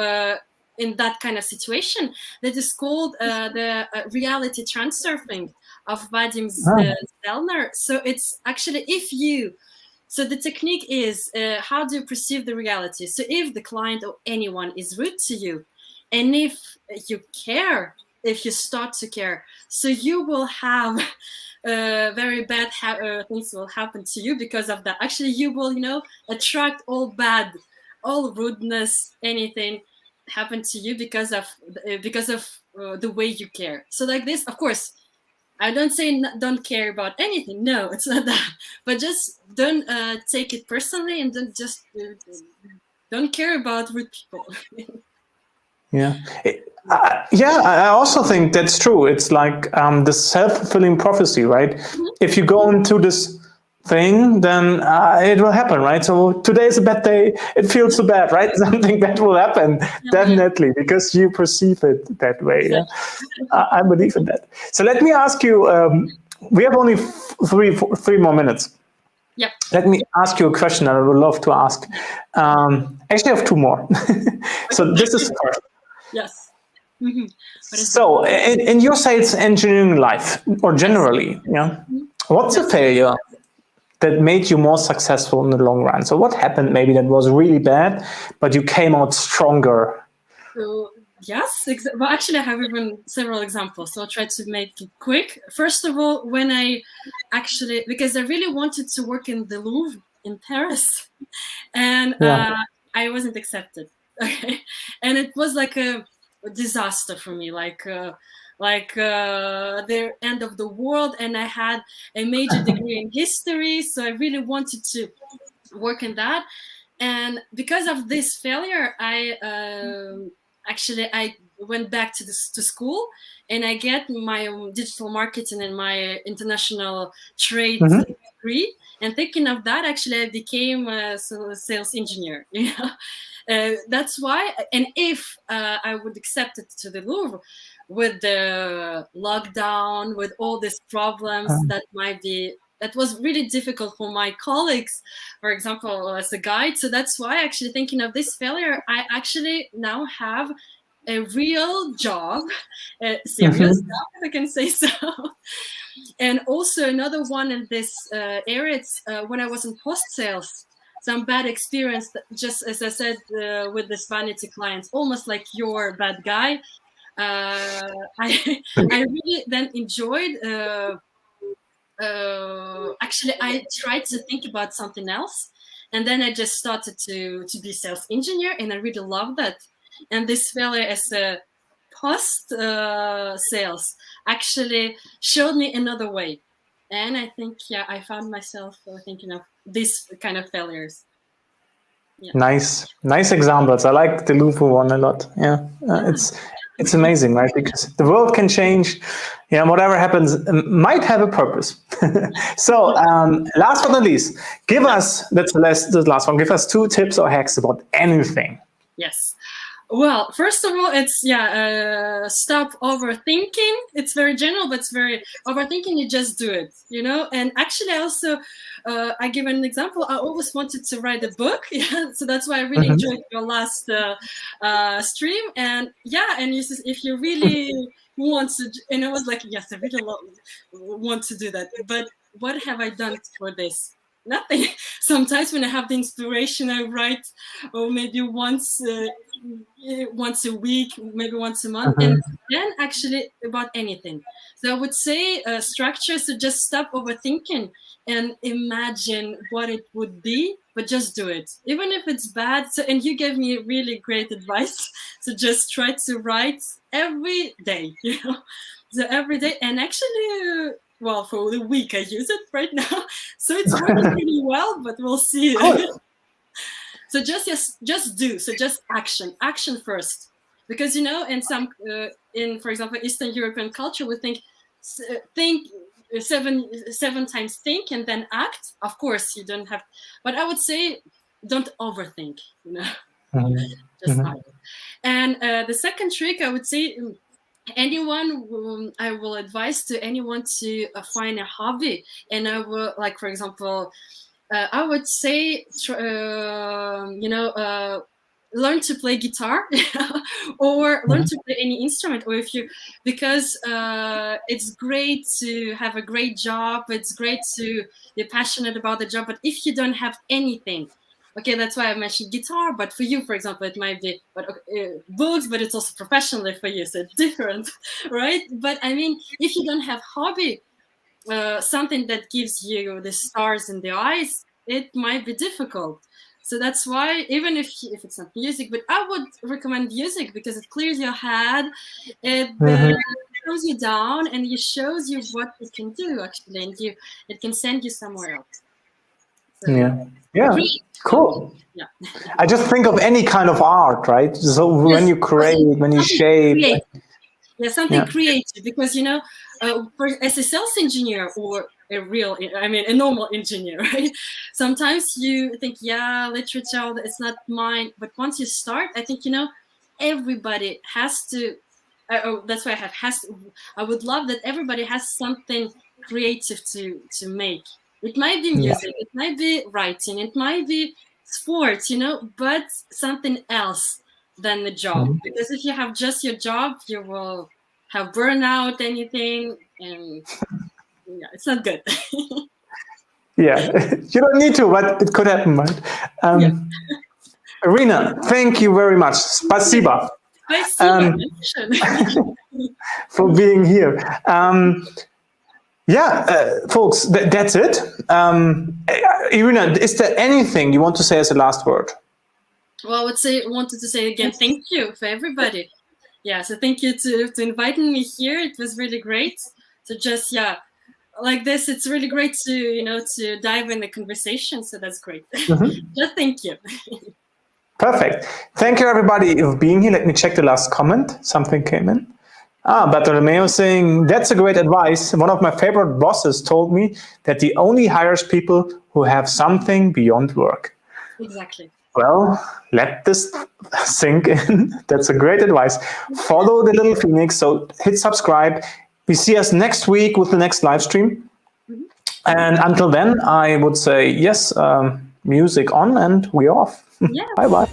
in that kind of situation. That is called the Reality Transurfing of Vadim Zelner. So it's actually so the technique is how do you perceive the reality? So if the client or anyone is rude to you, and if you care, if you start to care, so you will have very bad things will happen to you because of that. Actually, you will, you know, attract all bad, all rudeness, anything happen to you because of the way you care. So like this, of course, I don't say don't care about anything. No, it's not that. But just don't take it personally, and don't care about rude people. Yeah. I also think that's true. It's like the self-fulfilling prophecy, right? If you go into this thing, then it will happen, right? So today is a bad day. It feels so bad, right? Something bad will happen, definitely, because you perceive it that way. Yeah? I believe in that. So let me ask you, we have only three more minutes. Yep. Let me ask you a question that I would love to ask. Actually, I have two more. So this is the first. Yes. So in your sales engineering life, or generally, what's a failure that made you more successful in the long run? So what happened maybe that was really bad, but you came out stronger? So yes, well, actually I have even several examples, so I'll try to make it quick. First of all, when I actually, because I really wanted to work in the Louvre in Paris, and I wasn't accepted. Okay, and it was like a disaster for me, like the end of the world, and I had a major degree in history, so I really wanted to work in that. And because of this failure, I went back to school, and I get my digital marketing and my international trade degree. And thinking of that, actually, I became a sales engineer. That's why. And if I would accept it to the Louvre, with the lockdown, with all these problems, that was really difficult for my colleagues, for example, as a guide. So that's why, actually, thinking of this failure, I actually now have a real job, serious job, if I can say so. And also another one in this area, it's when I was in post-sales, some bad experience, just as I said, with this vanity clients, almost like your bad guy. I really then enjoyed, actually, I tried to think about something else, and then I just started to be sales engineer, and I really loved that. And this failure as a post sales actually showed me another way. And I think, I found myself thinking of this kind of failures. Yeah. Nice examples. I like the Louvre one a lot. It's amazing, right? Because the world can change. Whatever happens might have a purpose. So last but not least, give us, that's the last one, give us 2 tips or hacks about anything. Yes. Well, first of all, it's stop overthinking. It's very general, but it's very overthinking. You just do it, And actually, also, I give an example. I always wanted to write a book, so that's why I really enjoyed your last stream. And and you said, if you really want to, and I was like, yes, I really want to do that. But what have I done for this? nothing. Sometimes when I have the inspiration, I write, or maybe once a week, maybe once a month, and then actually about anything. So I would say structure. So just stop overthinking and imagine what it would be, but just do it, even if it's bad. So, and you gave me really great advice. So just try to write every day, so every day, and actually. Well, for the week, I use it right now, so it's working pretty well. But we'll see. So just do. So just action first, because in some for example, Eastern European culture, we think seven times think and then act. Of course, you don't have, but I would say don't overthink. Just act. And the second trick, I would say. Anyone, I will advise to anyone to find a hobby, and I will, like, for example, I would say learn to play guitar or learn to play any instrument, or if you, because it's great to have a great job, it's great to be passionate about the job, but if you don't have anything, okay, that's why I mentioned guitar, but for you, for example, it might be books, but it's also professionally for you, so it's different, right? But I mean, if you don't have hobby, something that gives you the stars in the eyes, it might be difficult. So that's why, even if it's not music, but I would recommend music because it clears your head, it slows you down, and it shows you what you can do actually, and it can send you somewhere else. So, yeah, cool. Yeah. I just think of any kind of art, right? So when you create, when you shape. Creative. Yeah, something creative, because as a sales engineer or a normal engineer, right? Sometimes you think, yeah, literature, it's not mine. But once you start, I think everybody has to. That's why I would love that everybody has something creative to make. It might be music, it might be writing, it might be sports, but something else than the job. Because if you have just your job, you will have burnout, anything, and it's not good. Yeah, you don't need to, but it could happen, right? Iryna, thank you very much. Spasiba. For being here. Folks, that's it. Iryna, is there anything you want to say as a last word? Well, I wanted to say again, thank you for everybody. Yeah, so thank you to inviting me here. It was really great. So just, like this, it's really great to, to dive in the conversation. So that's great. Just thank you. Perfect. Thank you, everybody, for being here. Let me check the last comment. Something came in. Bartolomeo saying, that's a great advice. One of my favorite bosses told me that he only hires people who have something beyond work. Exactly. Well, let this sink in. That's a great advice. Follow the little phoenix. So hit subscribe. We see us next week with the next live stream. And until then, I would say, yes, music on and we're off. Yeah. Bye-bye.